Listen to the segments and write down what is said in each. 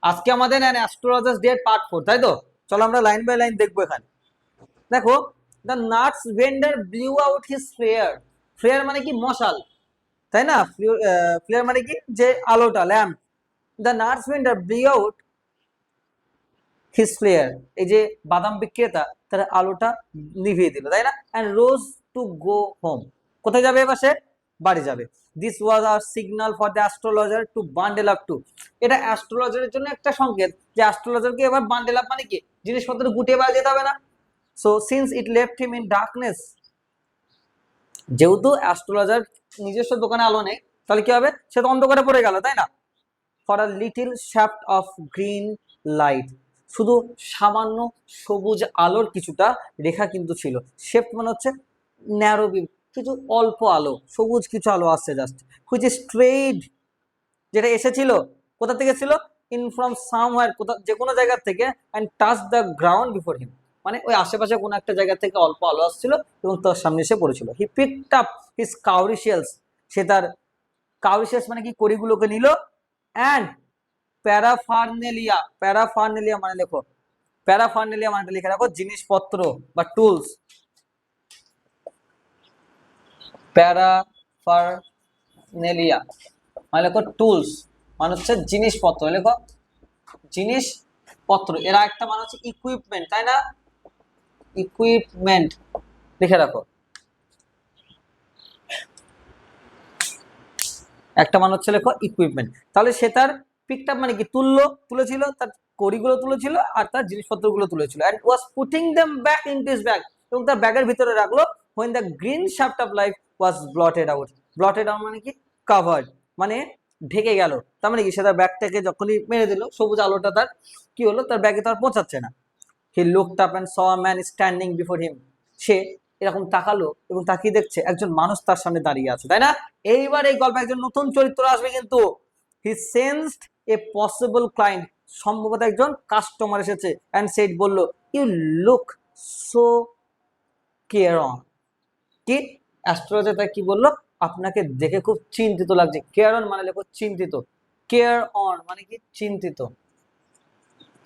আজকে আমাদের astrologers day part 4, তাই তো? চলো আমরা লাইন বাই লাইন দেখবো। এখানে দেখো, the nuts vendor blew out his flare. Flare মানে কি? মশাল, তাই না? ফ্লেয়ার মানে কি? যে আলোটা, lamp. The nuts vendor blew out his flare, এই যে বাদাম বিক্রেতা তার আলোটা নিভিয়ে দিল, তাই না? And rose to go home. কোথায় যাবে এবার সে? বাড়ি যাবে। This was a signal for the astrologer to bundle up too. এটা অ্যাস্ট্রোলজারের জন্য একটা সংকেত যে অ্যাস্ট্রোলজারকে এবার বান্ডেল আপ মানে কি? জিনিসপত্র গুটিয়ে বেড়া যেতে হবে না। So since it left him in darkness, যেহেতু অ্যাস্ট্রোলজার নিজস্ব দোকানে আলো নেই, তাহলে কি হবে? সে তো অন্ধকারে পড়ে গেল, তাই না? For a little shaft of green light, শুধু সামান্য সবুজ আলোর কিছুটা রেখা কিন্তু ছিল। শেফট মানে হচ্ছে ন্যারো বিম, কিছু অল্প আলো, সবুজ কিছু আলো আসছে জাস্ট। হুইচ ইজ স্ট্রেইট, যেটা এসেছিল কোথা থেকে ছিল? ইন ফ্রম সামওয়্যার, কোথা, যে কোনো জায়গা থেকে। And touch the ground before him, মানে ওই আশেপাশে কোনো একটা জায়গা থেকে অল্প আলো আসছিল এবং তার সামনে এসে পড়েছিল। হি পিকড আপ হিজ কাউরিশিয়ালস, সে তার কাউরিশিয়ালস মানে কি? কড়িগুলোকে নিল। অ্যান্ড প্যারাফার্নেলিয়া, প্যারাফার্নেলিয়া মানে লেখো, প্যারাফার্নেলিয়া মানে লিখে রাখো জিনিসপত্র বা টুলস। প্যারাফার্নেলিয়া মানে লেখো টুলস, মানে হচ্ছে জিনিসপত্র, লেখো জিনিসপত্র। এরা একটা মানে হচ্ছে ইকুইপমেন্ট, তাই না? ইকুইপমেন্ট লিখে রাখো। একটা মানে হচ্ছে লেখো ইকুইপমেন্ট। তাহলে সে তার পিকড আপ মানে কি? তুলেছিল, তার কড়িগুলো তুলেছিল আর তার জিনিসপত্রগুলো তুলেছিল। And was putting them back into his bag, এবং তার ব্যাগের ভিতরে রাখলো। When the green shaft of life was blotted out. Blotted out মানে কি? কাভার্ড, মানে ঢেকে গেল। তার মানে কি? সে তার ব্যাগটাকে যখনই মেরে দিল, সবুজ আলোটা তার কি হলো? তার ব্যাগে তার পৌঁছাচ্ছে না। He looked up and saw a man standing before him. সে এরকম তাকালো এবং তাকিয়ে দেখছে একজন মানুষ তার সামনে দাঁড়িয়ে আছে, তাই না? এইবার এই গল্পে একজন নতুন চরিত্র আসবে কিন্তু। He sensed a possible client, সম্ভবত একজন কাস্টমার এসেছে। এন্ড সেড, বলল, you look so careworn. কি? অ্যাস্ট্রোলজার তাকে কি বললো? আপনাকে দেখে খুব চিন্তিত লাগছে। কেয়ার অন মানে লেখো চিন্তিত। কেয়ার অন মানে কি? চিন্তিত।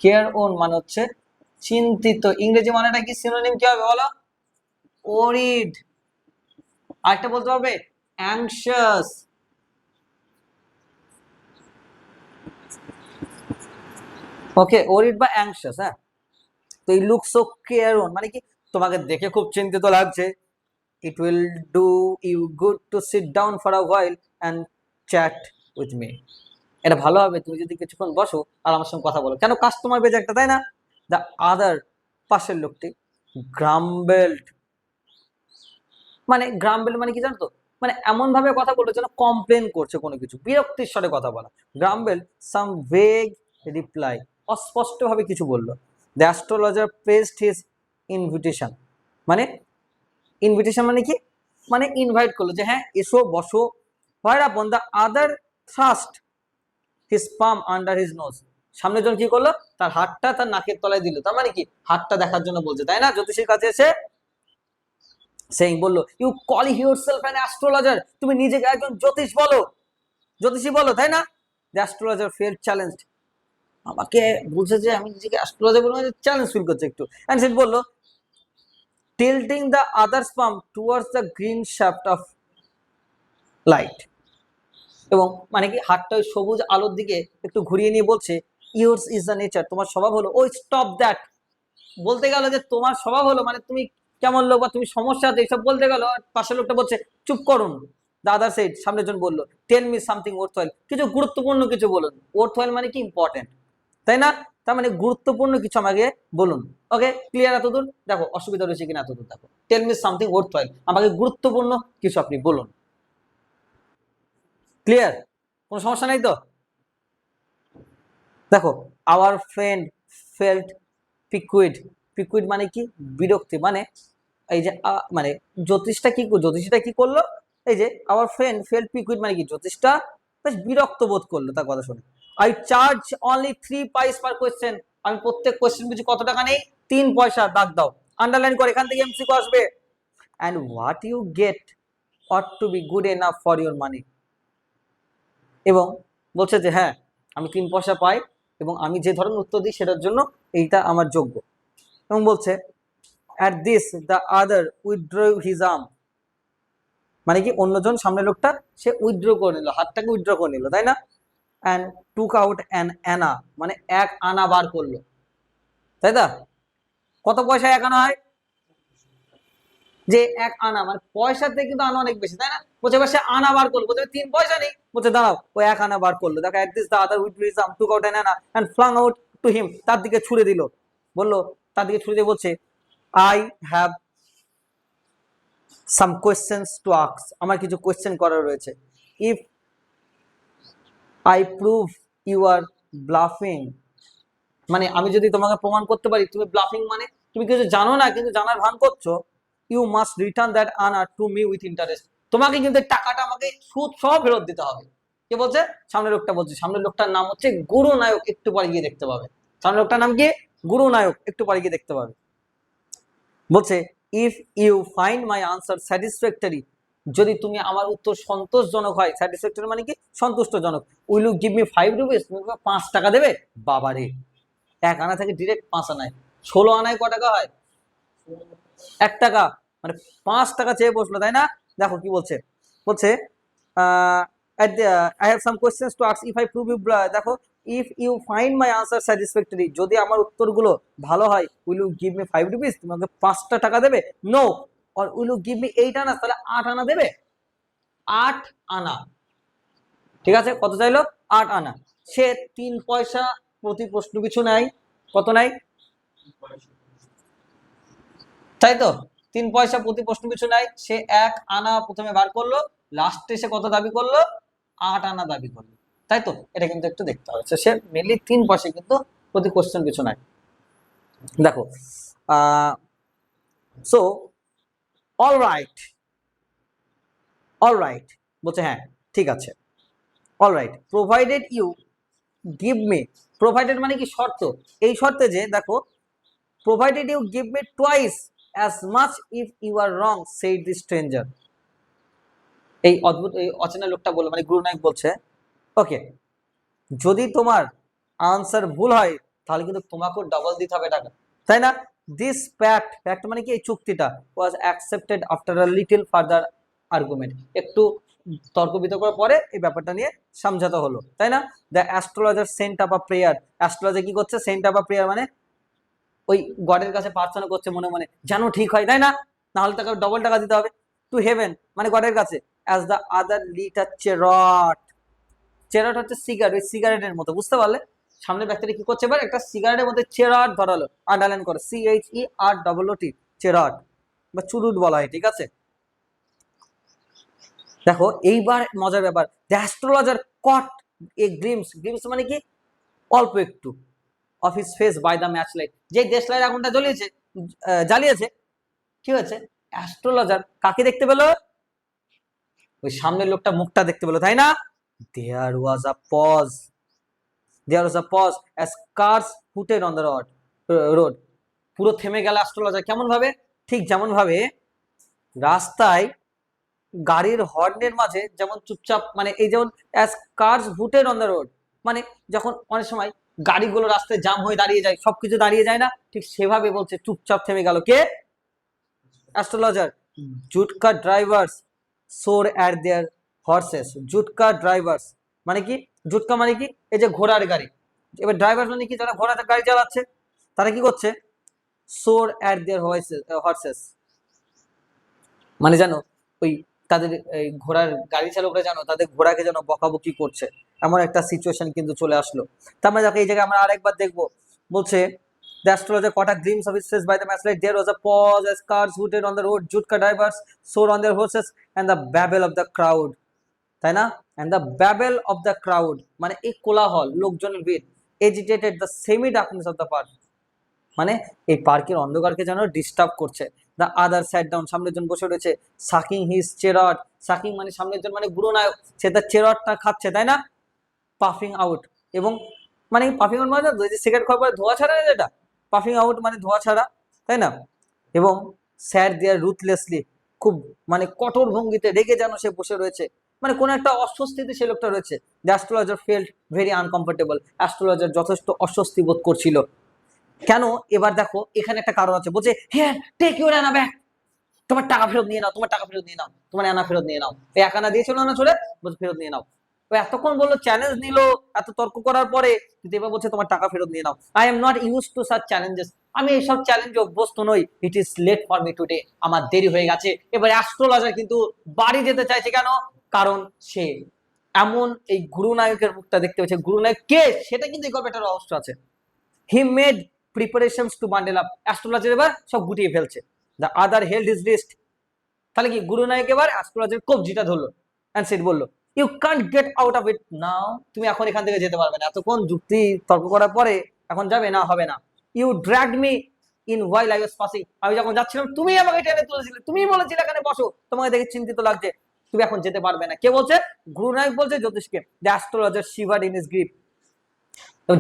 কেয়ার অন মানে হচ্ছে চিন্তিত। ইংরেজি মানেটা কি? সিনোনিম কি হবে বলো? ওরিড। আরেকটা বলতে পারবে? অ্যাংশিয়াস। ওকে, ওরিড বা অ্যাংশিয়াস। হ্যাঁ, তো এই লুক সো কেয়ার অন মানে কি? তোমাকে দেখে খুব চিন্তিত লাগছে। It will do you good to sit down for a while and chat with me. এটা ভালো হবে তুমি যদি কিছুক্ষণ বসো আর আমার সঙ্গে কথা বলো। কেন? কাস্টমার পেয়েছে একটা, তাই না? দ্য আদার, পাশের লোকটি, গ্রাম্বেলড, মানে গ্রাম্বেল মানে কি জানো তো? মানে এমন ভাবে কথা বললো যেন কমপ্লেন করছে কোনো কিছু, বিরক্তির স্বরে কথা বলা। গ্রাম্বেল সাম ভেগ রিপ্লাই, অস্পষ্ট ভাবে কিছু বললো। The astrologer pressed his invitation, মানে ইনভিটেশন মানে কি? মানে ইনভাইট করলো যে হ্যাঁ এসো বসো। Whereupon the other thrust his palm under his nose, সামনে জন কি করলো? তার হাতটা তার নাকের তলায় দিল। তার মানে কি? হাতটা দেখার জন্য বলছে, তাই না? জ্যোতিষীর কাছে এসে সেই বললো, you call yourself an astrologer, তুমি নিজেকে একজন জ্যোতিষী বলো, তাই না? দ্য অ্যাস্ট্রোলজার ফেল্ট চ্যালেঞ্জড, আমাকে বলছে যে আমি নিজেকে অ্যাস্ট্রোলজার বলে চ্যালেঞ্জ ফিল করছে একটু। এন্ড সে বললো, tilting the others palm towards the green shaft of light, এবং মানে কি হাতটা ওই সবুজ আলোর দিকে একটু ঘুরিয়ে নিয়ে বলছে, ইয়োর্স ইজ দ্য নেচার, তোমার স্বভাব হলো। ও স্টপ দ্যাট, বলতে গেল যে তোমার স্বভাব হলো, মানে তুমি কেমন লোক বা তুমি সমস্যা আছে এইসব বলতে গেল। পাশের লোকটা বলছে, চুপ করুন। দাদার সাইড সামনের জন বললো, টেল মি সামথিং ওয়ার্থওয়াইল, কিছু গুরুত্বপূর্ণ কিছু বলুন। ওয়ার্থওয়াইল মানে কি? ইম্পর্টেন্ট, তাই না? তার মানে গুরুত্বপূর্ণ কিছু আমাকে বলুন। ওকে, ক্লিয়ার এতদূর? দেখো অসুবিধা রয়েছে কিনা এতদূর দেখো। টেল মি সামথিং ওয়ার্থওয়াইল, আমাকে গুরুত্বপূর্ণ কিছু আপনি বলুন। ক্লিয়ার? কোনো সমস্যা নেই তো? দেখো, আওয়ার ফ্রেন্ড ফেল্ট পিকুইড। পিকুইড মানে কি? বিরক্তি। মানে এই যে মানে জ্যোতিষটা কি করলো? এই যে আওয়ার ফ্রেন্ড ফেল্ট পিকুইড মানে কি? জ্যোতিষটা বেশ বিরক্ত বোধ করলো তার কথা শুনে। আই চার্জ অনলি 3 পাইস পার কোয়েশ্চেন, আমি প্রত্যেক কোয়েশ্চেন পিছু কত টাকা নেই? 3 পয়সা। দাগ দাও, আন্ডারলাইন করে, এখান থেকে এমসিকিউ আসবে। And what you get ought to be good enough for your money, এবং বলছে যে হ্যাঁ আমি 3 পয়সা পাই, এবং আমি যে ধরনের উত্তর দিই সেটার জন্য এইটা আমার যোগ্য। এবং বলছে at this the other withdrew his arm, মানে কি অন্যজন সামনের লোকটা সে উইথড্র করে নিল, হাতটাকে উইথড্র করে নিল, তাই না? And took out an anna, মানে 1 আনা বার করলো, তাই না? কত পয়সা 1 আনা হয়? যে 1 আনা মানে পয়সা থেকে কিন্তু আনা অনেক বেশি, তাই না? বলছে এবার সে আনা বার করলো, বলছে 3 পয়সা নেই, বলছে দাঁড়াও ও 1 আনা বার করলো। দেখো at this the other withdrew his arm took out an anna and flung out to him, তার দিকে ছুড়ে দিল, বললো তার দিকে ছুড়ে দিয়ে বলছে I have some questions to ask, আমার কিছু কোয়েশ্চেন করার রয়েছে। If I prove you are bluffing, মানে আমি যদি তোমাকে প্রমাণ করতে পারি তুমি ব্লাফিং মানে তুমি কিছু জানো না কিন্তু জানার ভান করছো, ইউ মাস্ট রিটার্ন দ্যাট আনা টু মি উইথ ইন্টারেস্ট, তোমাকে কিন্তু টাকাটা আমাকে সুদ সহ ফেরত দিতে হবে। কে বলছে? সামনের লোকটা বলছে। সামনের লোকটার নাম হচ্ছে গুরু নায়ক, একটু পরে গিয়ে দেখতে পাবে। সামনের লোকটার নাম কি? গুরু নায়ক, একটু পরে গিয়ে দেখতে পাবে। বলছে if you find my answer satisfactory, যদি তুমি আমার উত্তর সন্তোষজনক হয়, স্যাটিসফ্যাক্টরি মানে কি সন্তুষ্টজনক, will you give me 5 rupees, তুমি 5 টাকা দেবে। বাবারে, 1 আনা থেকে ডিরেক্ট 5 আনায়, 16 আনায় ক টাকা হয়? 1 টাকা, মানে 5 টাকা চেয়ে বসলো, তাই না? দেখো কি বলছে, বলছে I have some questions to ask if I prove you, দেখো if you find my answer satisfactory, যদি আমার উত্তরগুলো ভালো হয়, will you give me 5 rupees, তোমাকে 5টা টাকা দেবে। No, or will you give me 8 anna, তাহলে 8 আনা দেবে। 8 আনা, ঠিক আছে? কত চাইলো? 8 আনা। সে 3 পয়সা প্রতি প্রশ্ন পিছু নেয়। কত নেয়? তাই তো, 3 পয়সা প্রতি প্রশ্ন পিছু নেয়। সে 1 আনা প্রথমে বার করলো, লাস্টে সে কত দাবি করলো? 8 আনা দাবি করলো, তাই তো? এটা কিন্তু একটু দেখতে হবে। সে মেনলি 3 পয়সা কিন্তু প্রতি কোশ্চেন পিছু নেয়। দেখো সো অলরাইট, অলরাইট বলছে হ্যাঁ ঠিক আছে, alright provided you give me, provided মানে কি শর্ত, এই শর্তে যে দেখো provided you give me twice as much if you are wrong, said the stranger, এই অদ্ভুত এই অচেনা লোকটা বললো, মানে গুরুনায়ক বলছে ওকে যদি তোমার আনসার ভুল হয় তাহলে কিন্তু তোমাকেও ডাবল দিতে হবে টাকা, তাই না? দিস প্যাক্ট, প্যাক্ট মানে কি এই চুক্তিটা, was accepted after a little further argument, একটু তর্ক বিতর্কের পরে এই ব্যাপারটা নিয়ে সমঝোতা হলো, তাই না? The astrologer Saint up a prayer, astrologer কি করছে? সেন্ট আপ আ প্রেয়ার মানে ওই গডের কাছে প্রার্থনা করছে মনে মনে, যেন ঠিক হয়, তাই না? নাহলে তাকে ডবল টাকা দিতে হবে। টু হেভেন মানে গডের কাছে, অ্যাজ দ্য আদার লিট আ চেরট, চেরট হচ্ছে সিগারেট, ওই সিগারেটের মতো, বুঝতে পারলে? সামনের ব্যক্তিটা কি করছে এবার? একটা সিগারেটের মধ্যে চেরট ধরালো, আন্ডারলাইন করে, CHEROT, চেরট বা চুরুট বলা হয়, ঠিক আছে? দেখো এইবার মজার ব্যাপার, the astrologer caught a glimpse, glimpse মানে কি অল্প একটু, of his face by the match light, যে দেশলাইট আগুনটা জ্বলিয়েছে, জ্বালিয়েছে, কি হয়েছে? অ্যাস্ট্রোলজার কাকে দেখতে পেলো? ওই সামনের লোকটা মুখটা দেখতে পেলো, তাই না? There was a pause, there was a pause as cars hooted on the road, পুরো থেমে গেল অ্যাস্ট্রোলজার, কেমন ভাবে? ঠিক যেমন ভাবে রাস্তায় গাড়ির হর্নের মাঝে যেমন চুপচাপ, মানে এই যেমন as cars hooted on the road, মানে যখন অনেক সময় গাড়িগুলো রাস্তায় জাম হয়ে দাঁড়িয়ে যায়, সবকিছু দাঁড়িয়ে যায় না, ঠিক সেভাবে বলছে চুপচাপ থেমে গেল। কে? Astrologer. Jutka drivers swore at their horses, jutka drivers মানে কি? জুটকা মানে কি? এই যে ঘোড়ার গাড়ি, এবার ড্রাইভার মানে কি? যারা ঘোড়াতে গাড়ি চালাচ্ছে তারা কি করছে? সোর অ্যাট দেয়ার হর্সেস মানে জানো ওই তাদের এই ঘোড়ার গাড়ি চালকরা জানো তাদের ঘোড়াকে যেন বকাবকি করছে, এমন একটা সিচুয়েশন কিন্তু চলে আসলো। তার মানে দেখো এই জায়গায় আমরা আরেকবার দেখবো, বলছে the astrologer caught a glimpse of his face by the matchlight, there was a pause as cars hooted on the road, jutka drivers soared on their horses and the babble of the crowd, তাই না? and the babble of the crowd মানে এই কোলাহল, লোকজনের ভিড়, agitated the semi darkness of the park, মানে এই পার্কের অন্ধকারকে যেন ডিস্টার্ব করছে। দ্য আদার সাইড ডাউন, সামনের জন বসে রয়েছে, সাকিং হিজ চেরট, সাকিং মানে সামনের জন মানে গুরু নায়ক, সে তার চেরটটা খাচ্ছে, তাই না? পাফিং আউট, এবং মানে পাফিং আউট মানে সিগারেট খাওয়ার পরে ধোঁয়া ছাড়া, যেটা পাফিং আউট মানে ধোঁয়া ছাড়া, তাই না? এবং স্যার দেয়ার রুথলেসলি, খুব মানে কঠোর ভঙ্গিতে রেগে যেন সে বসে রয়েছে। মানে কোন একটা অস্বস্তিতে সেই লোকটা রয়েছে। The astrologer felt very uncomfortable, astrologer যথেষ্ট অস্বস্তি বোধ করছিল। কেন? এবার দেখো এখানে একটা কারণ আছে, বলছে here take your anna back, তোমার টাকা ফেরত নিয়ে নাও, তোমার টাকা ফেরত নিয়ে নাও, তোমার অ্যানা ফেরত নিয়ে নাও। এই এক আনা দিয়েছিল না চলে, বলছে ফেরত নিয়ে নাও। ও এতক্ষণ বললো, চ্যালেঞ্জ নিল, এত তর্ক করার পরে কিন্তু এবার বলছে তোমার টাকা ফেরত নিয়ে নাও। I am not used to such challenges, আমি এইসব চ্যালেঞ্জে অভ্যস্ত নই। It is late for me today, আমার দেরি হয়ে গেছে। এবার অ্যাস্ট্রোলজার কিন্তু বাড়ি যেতে চাইছে। কেন? কারণ সে এমন এই গুরু নায়কের মুখটা দেখতে পেয়েছে। গুরু নায়ক কে সেটা কিন্তু এই গল্পের রহস্য আছে। He made preparations to bundle up, astrologer এবার সব গুটিয়ে ফেলছে। The other held his wrist, তাহলে কি গুরু নায়ক এবার অ্যাস্ট্রোলজার কবজিটা ধরলো এন্ড সেট বললো, you can't get out of it now, তুমি এখন এখান থেকে যেতে পারবে না। এতক্ষণ যুক্তি তর্ক করার পরে এখন যাবে না, হবে না। You dragged me in while I was passing, আমি যখন যাচ্ছিলাম তুমি আমাকে টেনে তুলেছিলে, তুমি বলেছিলে এখানে বসো, তোমাকে দেখে চিন্তিত লাগছে, তুমি এখন যেতে পারবে না। কে বলছে? গুরু নায়ক বলছে জ্যোতিষকে। The astrologer shivered in his grip,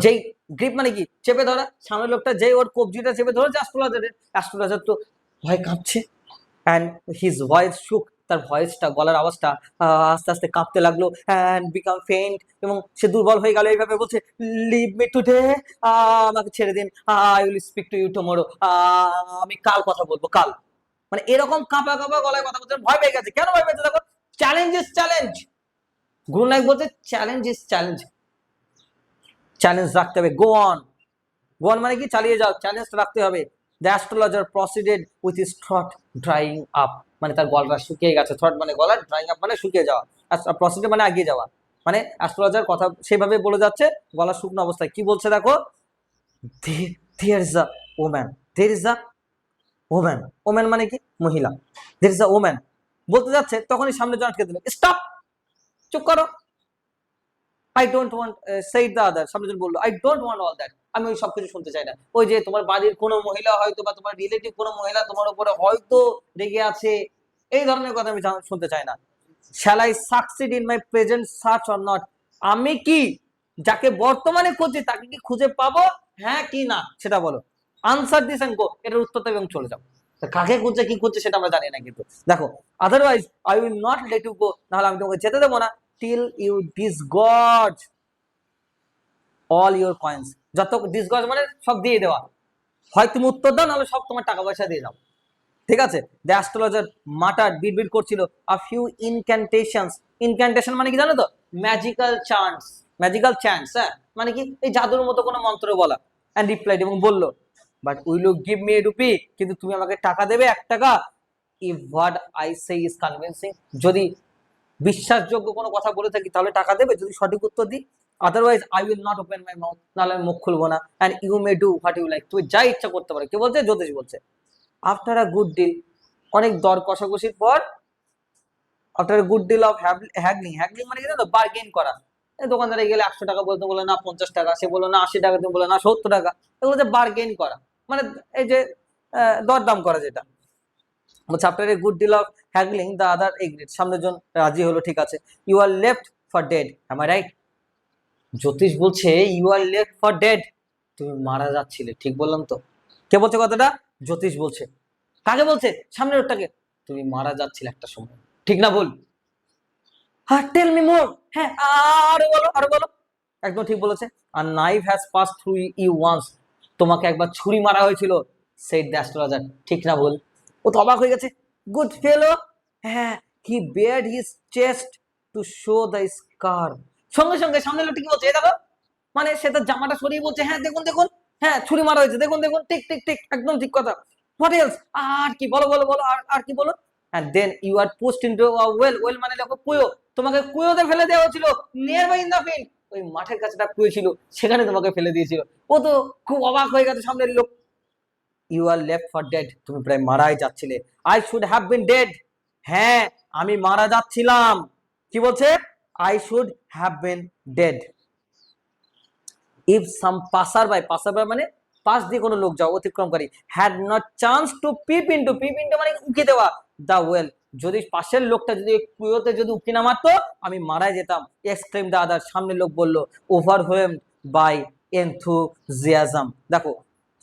যেই গ্রিপ মানে কি চেপে ধরা, সামনের লোকটা যেই ওর কবজিটা চেপে ধরেছে অ্যাস্ট্রোলজারের, অ্যাস্ট্রোলজার তো ভয় কাঁপছে। অ্যান্ড হিজ ভয়েস শুক, তার ভয়েসটা, গলার আওয়াজটা আস্তে আস্তে কাঁপতে লাগলো। অ্যান্ড বিকাম ফেইন্ট, এবং সে দুর্বল হয়ে গেল। এইভাবে বলছে, লিভ মি টুডে, আমাকে ছেড়ে দিন, I will speak to you tomorrow, আমি কাল কথা বলবো, কাল। মানে এরকম কাঁপা কাঁপা গলায় কথা বলতে, ভয় পেয়ে গেছে। কেন ভয় পেয়েছে? দেখো, চ্যালেঞ্জ ইজ চ্যালেঞ্জ। গুরু নায়ক বলছে চ্যালেঞ্জ ইজ চ্যালেঞ্জ, চ্যালেঞ্জ রাখতে হবে। গো অন, গো অন মানে কি চালিয়ে যাও, চ্যালেঞ্জ রাখতে হবে। The astrologer proceeded with his through drawing up, মানে তার গলাটা শুকিয়ে গেছে। থ্রট মানে গলা, ড্রাইং আপ মানে শুকিয়ে যাওয়া, প্রসিডেড মানে এগিয়ে যাওয়া। মানে অ্যাস্ট্রোলজার কথা সেভাবে বলে যাচ্ছে, গলা শুকনো অবস্থায়। কি বলছে দেখো, there is a woman, there is a woman, woman মানে কি মহিলা, দেয়ার ইজ আ ওম্যান বলতে যাচ্ছে, তখনই সামনে জন আটকে দিল, স্টপ, চুপ করো। I don't want, said the other, সামনে বললো, I don't want all that, আমি ওই সবকিছু শুনতে চাই না। ওই যে তোমার বাড়ির কোনো মহিলা হয়তো, বা তোমার রিলেটিভ কোনো মহিলা তোমার উপরে হয়তো রেগে আছে, এই ধরনের কথা আমি শুনতে চাই না। Shall I succeed in my present search or not, আমি কি যাকে বর্তমানে খুঁজছি তাকে কি খুঁজে পাবো, হ্যাঁ কি না সেটা বলো। আনসার দিস এন্ড গো, এটার উত্তরটা এবং চলে যাও। কাকে খুঁজছে কি খুঁজছে সেটা আমরা জানি না, কিন্তু দেখো, otherwise I will not let you go, নাহলে আমি তোমাকে যেতে দেবো না। till you disgorge all your coins, যত disgorge মানে সব দিয়ে দেওয়া, হয় তুমি উত্তর দাও, নাহলে সব তোমার টাকা পয়সা দিয়ে দাও। ঠিক আছে? দ্য অ্যাস্ট্রোলজার মাটার, বিড়বিড় করছিল, a few incantations, ইনক্যান্টেশন মানে কি জানো তো, ম্যাজিক্যাল চান্টস, ম্যাজিক্যাল চ্যান্টস, হ্যাঁ মানে কি এই জাদুর মতো কোনো মন্ত্র বলা। এন্ড রিপ্লাইড, এবং বলল, but will you give me a rupee, কিন্তু তুমি আমাকে টাকা দেবে 1 টাকা। If what I say is convincing, যদি বিশ্বাসযোগ্য কোনো কথা বলে থাকি তাহলে টাকা দেবে, যদি সঠিক উত্তর দিই। Otherwise I will not open my mouth, নাহলে আমি মুখ খুলবো না। And you may do what you like, তুমি যা ইচ্ছা করতে পারো। কে বলছে? জ্যোতিষ বলছে। আফটার আ গুড ডিল, অনেক দর কষাকষির পর, after good deal of haggling, haggling মানে কি জানো, বার্গেন করা। এই দোকানদারে গেলে 100 টাকা বলতে, বলে না 50 টাকা, সে বললো না 80 টাকা, তুমি বলে না 70 টাকা, এগুলো যে বার্গেন করা, মানে এই যে দরদাম করা যেটা। After a good deal of haggling the other agreed, সামনের জন রাজি হলো, ঠিক আছে। You are left for dead, am I right? জ্যোতিষ বলছে you are left for dead, তুমি মারা যাচ্ছিলে, ঠিক বললাম তো? কে বলছে কথাটা? জ্যোতিষ বলছে। কাকে বলছে? সামনের ওটাকে, তুমি মারা যাচ্ছিলে একটা সময়, ঠিক না ভুল? হ্যাঁ, টেল মি মোর, হ্যাঁ আরো বলো, আরো বলো। একদম ঠিক বলেছে। আর knife has passed through you once, তোমাকে একবার ছুরি মারা হয়েছিল, সেড দ্য অ্যাস্ট্রোলজার, ঠিক না ভুল? ও তো অবাক হয়ে গেছে। গুড ফেলো, হ্যাঁ, he bared his chest to show the scar, সঙ্গে সঙ্গে সামনে লোকটি কি বলছে, এই দেখো, মানে সে তার জামাটা সরিয়ে বলছে, হ্যাঁ দেখুন দেখুন, হ্যাঁ ছুরি মারা হয়েছে, দেখুন দেখুন, ঠিক ঠিক ঠিক, একদম ঠিক কথা। হোয়াট এলস, আর কি, বলো বলো বলো, আর কি বলো। and then you are pushed into a well, well মানে দেখো কুয়ো, তোমাকে কুয়োতে ফেলে দেওয়া হয়েছিল, near by in the field, ওই মাঠের কাছে একটা কুয়ো ছিল, সেখানে তোমাকে ফেলে দিয়েছিল। ও তো খুব অবাক হয়ে গেছে সামনের লোক। You are left for dead, তুমি প্রায় মারাই যাচ্ছিলে। I should have been dead, হ্যাঁ আমি মারা যাচ্ছিলাম। কি বলছে? I should have been dead. If some passer by, passer by মানে পাশ দিয়ে কোনো লোক যাও, অতিক্রমকারী, had not chance to peep into, peep into মানে উকি দেওয়া, দা ওয়েল, যদি পাশের লোকটা যদি কুয়োতে যদি উকি না মারতো, আমি মারাই যেতাম। এক্সক্লেম দা আদার, সামনের লোক বললো। ওভারওয়েলমড বাই এনথুজিয়াজম, দেখো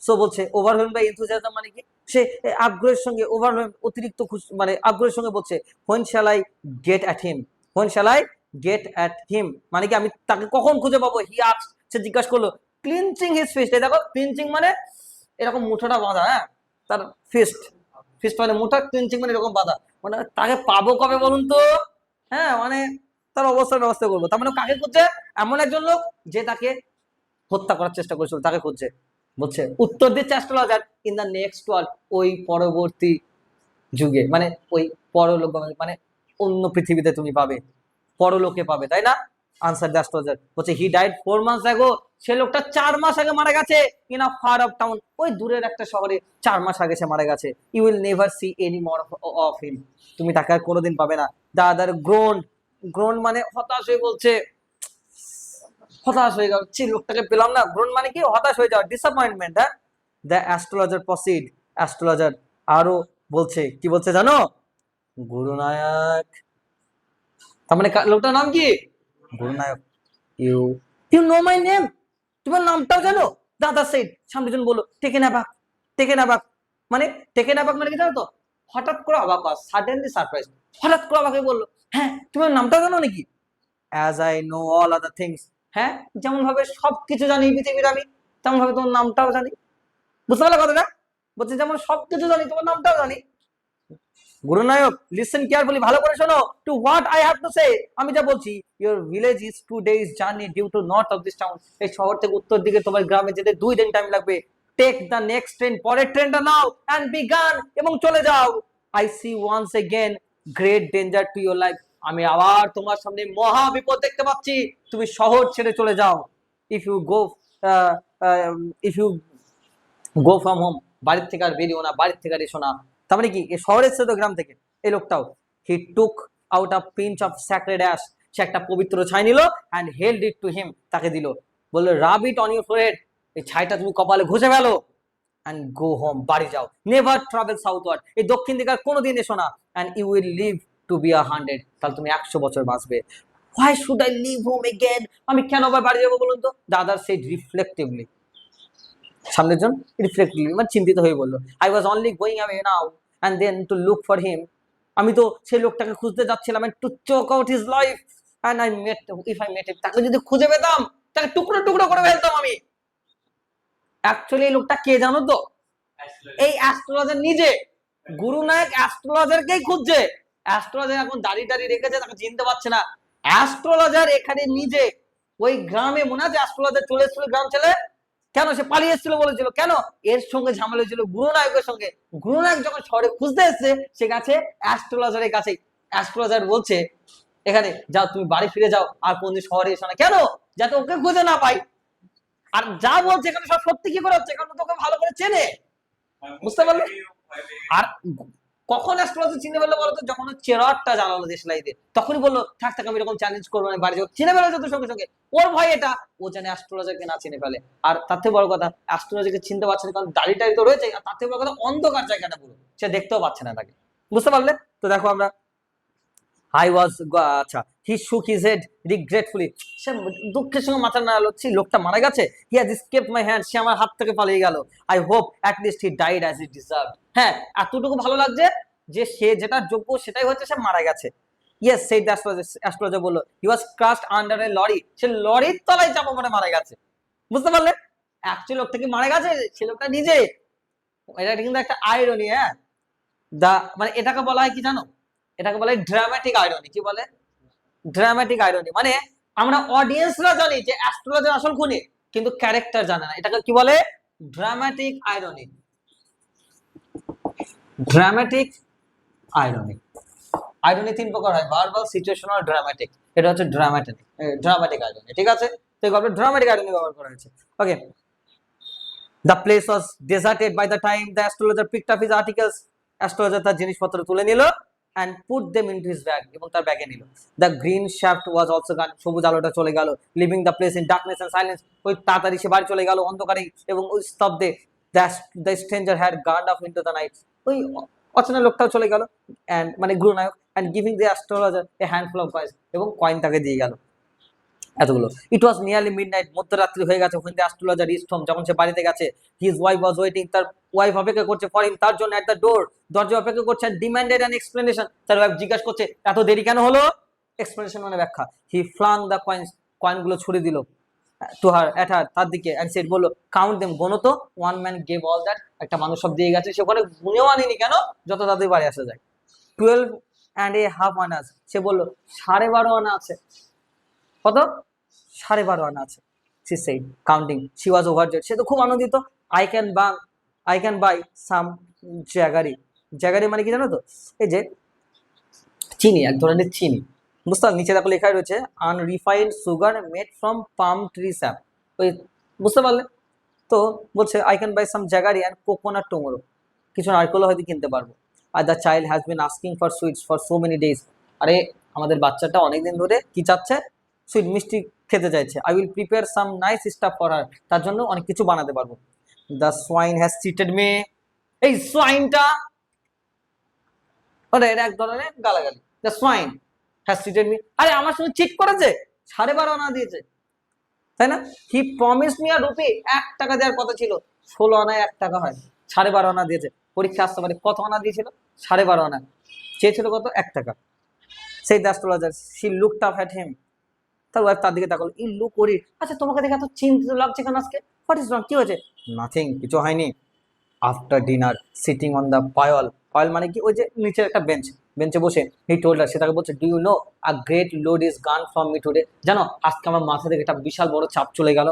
সো বলছে ওভারওয়েলমড বাই এনথুজিয়াজম মানে কি, সে আগ্রহের সঙ্গে, ওভারওয়েলমড অতিরিক্ত খুশি, মানে আগ্রহের সঙ্গে বলছে, when shall I get at him, when shall I get at him, মানে কি আমি তাকে কখন খুঁজে পাবো, he asked, সে জিজ্ঞাসা করলো, clenching his fist, এই দেখো clenching মানে এরকম মুঠোটা বাঁধা, হ্যাঁ তার ফিস্ট, ফিস্ট মানে মুঠা, ক্লিনচিং মানে এরকম বাঁধা, মানে তাকে পাবো কবে বলুন তো, হ্যাঁ মানে তার অবস্থার ব্যবস্থা করবো, তার মানে কাকে খুঁজছে, এমন একজন লোক যে তাকে হত্যা করার চেষ্টা করেছিল তাকে খুঁজছে। বলছে উত্তর দিচ্ছে astrologer, in the next world, ওই পরবর্তী যুগে, মানে ওই পরলোক, মানে অন্য পৃথিবীতে তুমি পাবে, পরলোকে পাবে, তাই না? আনসার দ্য অ্যাস্ট্রোলজার, বলছে হি ডাইড 4 months ago, সে লোকটা 4 মাস আগে মারা গেছে, in a far off town, ওই দূরের একটা শহরে 4 মাস আগে সে মারা গেছে। You will never see any more of him, তুমি তাকে আর কোনোদিন পাবে না। দ্য আদার গ্রোন, গ্রোন মানে হতাশ হয়ে বলছে, হতাশ হয়ে গেল, লোকটাকে পেলাম না, গ্রোন মানে কি হতাশ হয়ে যাওয়া, ডিসঅ্যাপয়েন্টমেন্ট। হ্যাঁ, দ্য অ্যাস্ট্রোলজার প্রসিড, অ্যাস্ট্রোলজার আরো বলছে, কি বলছে জানো, গুরুনায়ক, তার মানে লোকটার নাম কি, Gurunayak, you you know my name, তোমার নামটাও জানো, দাদা সেড, সামনে জন বললো, টেকেন অ্যাবাক, টেকেন অ্যাবাক, মানে টেকেন অ্যাবাক মানে কি জানো তো, হঠাৎ করে অবাক হওয়া, সাডেনলি সারপ্রাইজ, হঠাৎ করে অবাক হয়ে বললো, হ্যাঁ তোমার নামটাও জানো নাকি, as I know all other things, হ্যাঁ যেমন ভাবে সবকিছু জানি পৃথিবীর আমি, তেমন ভাবে তোমার নামটাও জানি, বুঝতে পারলে কথাটা, বলছে যেমন সবকিছু জানি তোমার নামটাও জানি। গুরুনায়ক লিসেন কেয়ারফুলি, ভালো করে শোনো, to what I have to say, আমি যা বলছি, your village is 2 days journey due to north of this town, এই শহর থেকে উত্তর দিকে তোমার গ্রামে যেতে 2 দিন টাইম লাগবে। টেক দ্য নেক্সট ট্রেন, পরের ট্রেনটা নাও, এন্ড বি গান, এবং চলে যাও। I see once again great danger to your life, আমি আবার তোমার সামনে মহা বিপদ দেখতে পাচ্ছি, তুমি শহর ছেড়ে চলে যাও। If you go, if you go from home, বাড়ির থেকে আর বেরিও না, বাড়ির থেকে আর এসো না। তার মানে কি, এ শহরে এসছে তো গ্রাম থেকে, এই লোকটাও, he took out a pinch of sacred ash, সে একটা পবিত্র ছাই নিল, and held it to him, তাকে দিল, বললো rub it on your forehead, এই ছাইটা তুমি কপালে ঘষে ফেলো, অ্যান্ড গো হোম, বাড়ি যাও, নেভার ট্রাভেল সাউথওয়ার্ড, এই দক্ষিণ দিকে আর কোনোদিন এসো না, and you will live to be 100, তাহলে তুমি 100 বছর বাঁচবে। Why should I live home again, আমি কেন আবার বাড়ি যাবো বলুন তো, দাদার সেড রিফ্লেক্টিভলি, সামনের জন রিফ্লেক্টিভলি মানে চিন্তিত হয়ে বললো, I was only going away now and then to look for him, আমি তো সেই লোকটাকে খুঁজতে যাচ্ছিলাম, to choke out his life, and I met, if I met him, তাকে যদি খুঁজে পেতাম তাকে টুকরো টুকরো করে ফেলতাম আমি। অ্যাকচুয়ালি এই লোকটা কে জানো তো, এই অ্যাস্ট্রোলজার নিজে, গুরুনায়ক অ্যাস্ট্রোলজারকেই খুঁজছে, অ্যাস্ট্রোলজার এখন দাড়ি দাড়ি রেখেছে, তাকে চিনতে পারছে না, অ্যাস্ট্রোলজার এখানে নিজে ওই গ্রামে, মনে আছে অ্যাস্ট্রোলজার চলে এসেছিল গ্রাম ছেলে, কেন সে পালিয়ে এসেছিল বলেছিল, কেন এর সঙ্গে ঝামেলা হয়েছিল গুরুনায়কের সঙ্গে, গুরুনায়ক যখন শহরে খুঁজতে এসছে, সে গেছে অ্যাস্ট্রোলজারের কাছে, অ্যাস্ট্রোলজার বলছে এখানে যাও, তুমি বাড়ি ফিরে যাও, আর কোনদিন শহরে এসো না, কেন, যাতে ওকে খুঁজে না পাই, আর যা বলছে এখানে সব সত্যি কি করে হচ্ছে, কারণ তোকে ভালো করে চেনে, বুঝতে পারলে। আর কখন অ্যাস্ট্রোলজার চিনে ফেললো বলতো, যখন চেরারটা জানালো দেশলাইতে, তখনই বললো থাক থাক আমি এরকম চ্যালেঞ্জ করবো না, বাড়ি যাবো, চিনে ফেলে যেত সঙ্গে সঙ্গে, ওর ভয় এটা, ও জানে অ্যাস্ট্রোলজারকে না চিনে ফেলে। আর তার থেকে বড় কথা, অ্যাস্ট্রোলজারকে চিনতে পারছে না, কারণ দাড়ি টাড়ি তো রয়েছে, আর তার থেকে বড় কথা অন্ধকার জায়গাটা পুরো, সে দেখতেও পাচ্ছে না তাকে, বুঝতে পারলে। তো দেখো আমরা, I was, আচ্ছা, he shook his head regretfully, সে দুঃখের সঙ্গে মাথা নাড়ালো, লোকটা মারা গেছে, he has escaped my hand, সে আমার হাত থেকে পালিয়ে গেল, I hope at least he died as he deserved, হ্যাঁ এতটুকু ভালো লাগছে যে সে যেটা যোগ্য সেটাই হচ্ছে, সে মারা গেছে। Yes said the astrologer বললো, he was crushed under a lorry, সে লরির তলায় চাপা পড়ে মারা গেছে, বুঝতে পারলে। অ্যাকচুয়ালি লোকটা কি মারা গেছে, সে লোকটা নিজে, এটা কিন্তু একটা আইরনি, হ্যাঁ, মানে এটাকে বলা হয় কি জানো, এটাকে বলে ড্রামাটিক আইরনি, কি বলে, ড্রামাটিক আইরনি, মানে আমরা অডিয়েন্সরা জানি যে অ্যাস্ট্রোলজার আসল খুনি, কিন্তু ক্যারেক্টার জানে না, এটাকে কি বলে, dramatic irony, dramatic irony. Irony 3 প্রকার হয়, ভার্বাল, সিচুয়েশনাল, ড্রামাটিক, এটা হচ্ছে ড্রামাটিক, ড্রামাটিক আইরনি, ঠিক আছে। তো এই গল্পে ড্রামাটিক আইরনি ব্যবহার করা হয়েছে। ওকে, the place was deserted by the time the astrologer picked up his articles, astrologer তার জিনিসপত্র তুলে নিল and put them into his bag, এবং তার ব্যাগে নিল। the green shaft was also gone, সবুজ আলোটা চলে গেল, leaving the place in darkness and silence, ওই তাড়াতাড়ি সে বাড়ি চলে গেল অন্ধকারে এবং ওই স্তব্ধে। the stranger had gone off into the night, ওই অচেনা লোকটাও চলে গেল, and মানে Gurunayak, and giving the astrologer a handful of coins, এবং কয়েন তাকে দিয়ে গেল এতগুলো। ইট ওয়াজ নিয়ারলি মিডনাইট, মধ্যরাত্রি হয়ে গেছে, when the astrologer reached home, যখন সে বাড়িতে গেছে, his wife was waiting, তার ওয়াইফ অপেক্ষা করছে, for him, তার জন্য, at the door, দরজা অপেক্ষা করছে, and demanded an explanation, তার ওয়াইফ জিজ্ঞাসা করছে এত দেরি কেন হলো, এক্সপ্লেনেশন মানে ব্যাখ্যা। হি ফ্লাং দ্য কয়েন্স, কয়েনগুলো ছুড়ে দিল টু হার, এট হার, তার দিকে, এন্ড সেড, বললো, কাউন্ট দেম, গোনো তো। One man gave all that, একটা মানুষ সব দিয়ে গেছে, সে ওখানে গুনেও আনেনি, কেন, যত তাদের বাড়ি আসা যায়। 12.5 আনাস, সে বললো 12.5 আনা আছে। কত? 12.5 আনা আছে। She said, counting, she was overjoyed, সে তো খুব আনন্দিত। I can buy, I can buy some jaggery. Jaggery মানে কি জানো তো? এই যে চিনি, এক ধরনের চিনি, বুঝতে পারলে? নিচে দেখো লেখা রয়েছে unrefined sugar made from palm tree sap, ওই, বুঝতে পারলে? তো বলছে I can buy some jaggery and coconut tomorrow, কিছু নারকেলও হয়তো কিনতে পারবো। Are the child has been asking for sweets for so many days, আরে আমাদের বাচ্চাটা অনেকদিন ধরে কি চাচ্ছে? সুইট, মিষ্টি খেতে চাইছে। I will prepare some nice staff for her, তার জন্য অনেক কিছু বানাতে পারবো। The swine has cheated me, এই সোয়াইনটা, ওটা এটা এক ধরনের গালাগালি। The swine has cheated me, আরে আমার সঙ্গে চিট করেছে, 12.5 আনা দিয়েছে, তাই না? হি প্রমিসড মি আ রুপি, 1 টাকা দেওয়ার কথা ছিল, 16 আনায় 1 টাকা হয়, 12.5 আনা দিয়েছে। পরীক্ষা আসতে পারে, কত আনা দিয়েছিল? 12.5 আনা, চেয়েছিল কত? 1 টাকা। সেই astrologer, she looked up at him, তার ওয়াইফ তার দিকে তাকালো, ইউ লুক ওরিড, আচ্ছা তোমাকে দেখে এত চিন্তিত লাগছে কেন আজকে? হোয়াট ইজ রং, কি হয়েছে? নাথিং, কিছু হয়নি। After dinner, sitting on the pyol, pyol মানে কি? ওই যে নিচের একটা বেঞ্চ, বেঞ্চে বসে, হি টোল্ড হার, সে তাকে বলছে, do you know a great load is gone from me today, জানো আজকে আমার মাথা থেকে একটা বিশাল বড় চাপ চলে গেল।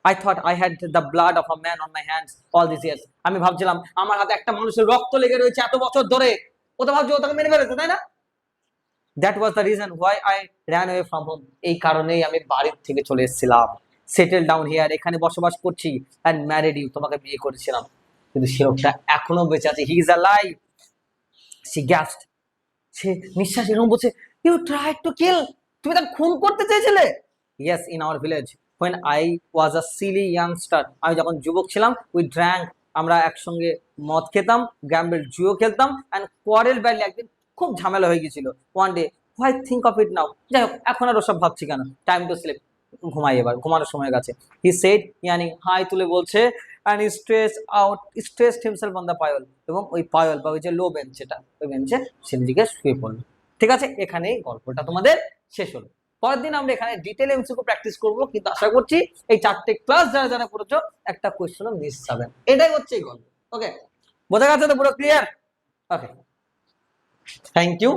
I thought I had the blood of a man on my hands all this years, আমি ভাবছিলাম আমার হাতে একটা মানুষের রক্ত লেগে রয়েছে এত বছর ধরে, ও তো ভাবছে ও তাকে মেরে ফেলেছে, তাই না? That was the reason why I ran away from home, এই কারণেই আমি বাড়ির থেকে চলে এসেছিলাম। সেটেল ডাউন হিয়ার, এখানে বসবাস করছি। অ্যান্ড ম্যারিড ইউ, তোমাকে বিয়ে করেছিলাম। কিন্তু সে লোকটা এখনো বেঁচে আছে, হি ইজ অ্যালাইভ। সি গ্যাস্পড, সে নিঃশ্বাস এরকম বলছে, ইউ ট্রাইড টু কিল, তুমি তাকে খুন করতে চেয়েছিলে? Yes, in our village when I was a Seely youngster, আমি যখন যুবক ছিলাম, উই ড্র্যাঙ্ক, আমরা একসঙ্গে মদ খেতাম, গ্যাম্বল, জুয়ো খেলতাম, অ্যান্ড কোয়ারেল ব্যাডলি, একদিন খুব ঝামেলা হয়ে গেছিল। One day, why think of it now, যাই হোক এখন আর ওসব ভাবছি কেন, টাইম টু স্লিপ, ঘুমাই, এবার ঘুমানোর সময় গেছে। হি সেড, ইয়ানি হাই তুলে বলছে, and stretched himself on the pyol, এবং ওই পায়ল বা ওই যে লো বেঞ্চ, যেটা ওই বেঞ্চে সে নিজেকে শুয়ে পড়লো। ঠিক আছে, এখানেই গল্পটা তোমাদের শেষ হলো। পরের দিন আমরা এখানে ডিটেল এমসিকিউ প্র্যাকটিস করবো, কিন্তু আশা করছি এই 4টে ক্লাস যারা যারা করেছো একটা কোয়েশ্চেনও মিস যাবে, এটাই হচ্ছে এই গল্প। ওকে, বোঝা গেছে তো? পুরো ক্লিয়ার? Okay, thank you.